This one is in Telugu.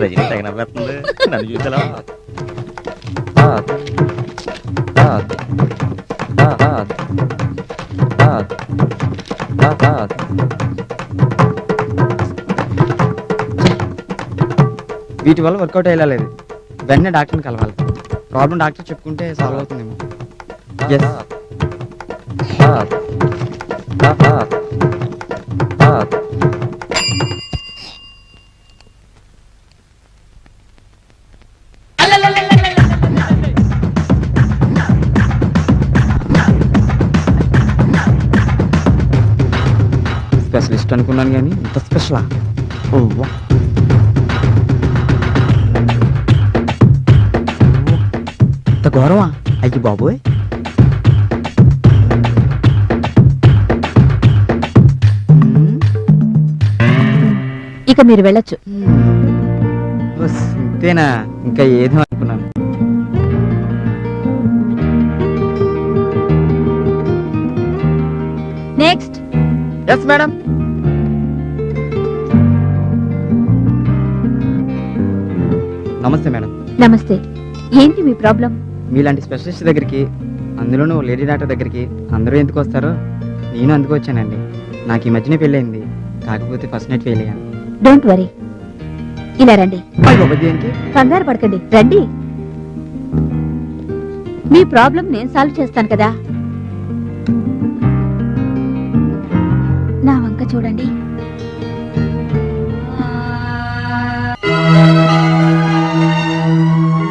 రజనీ తగిన నన్ను చూసేలా వీటి వల్ల వర్కౌట్ అయ్యేలా లేదు. వెంటనే డాక్టర్ని కలవాలి. ప్రాబ్లం డాక్టర్ చెప్పుకుంటే సాల్వ్ అవుతుందేమో. స్పెషలిస్ట్ అనుకున్నాను కానీ ఇంత స్పెషలా? ఇంత గౌరవా? అయ్యి బాబోయ్. ఇక మీరు వెళ్ళొచ్చు. ఇంతేనా? ఇంకా ఏదో అనుకున్నాను. నెక్స్ట్. Yes madam. నమస్తే మేడం. నమస్తే. ఏంటి మీ ప్రాబ్లం? మీలాంటి స్పెషలిస్ట్ దగ్గరికి, అందులోనూ లేడీ డాక్టర్ దగ్గరికి అందరూ ఎందుకు వస్తారో నేను అందుకు వచ్చానండి. నాకు ఈ మధ్యనే పెళ్ళయింది. కాకపోతే ఫస్ట్ నైట్ ఫెయిల్ అయ్యాను. డోంట్ వరీ, ఇలా రండి. దేనికి? కంగారు పడకండి, రండి. మీ ప్రాబ్లం నేను సాల్వ్ చేస్తాను కదా. నా వంక చూడండి.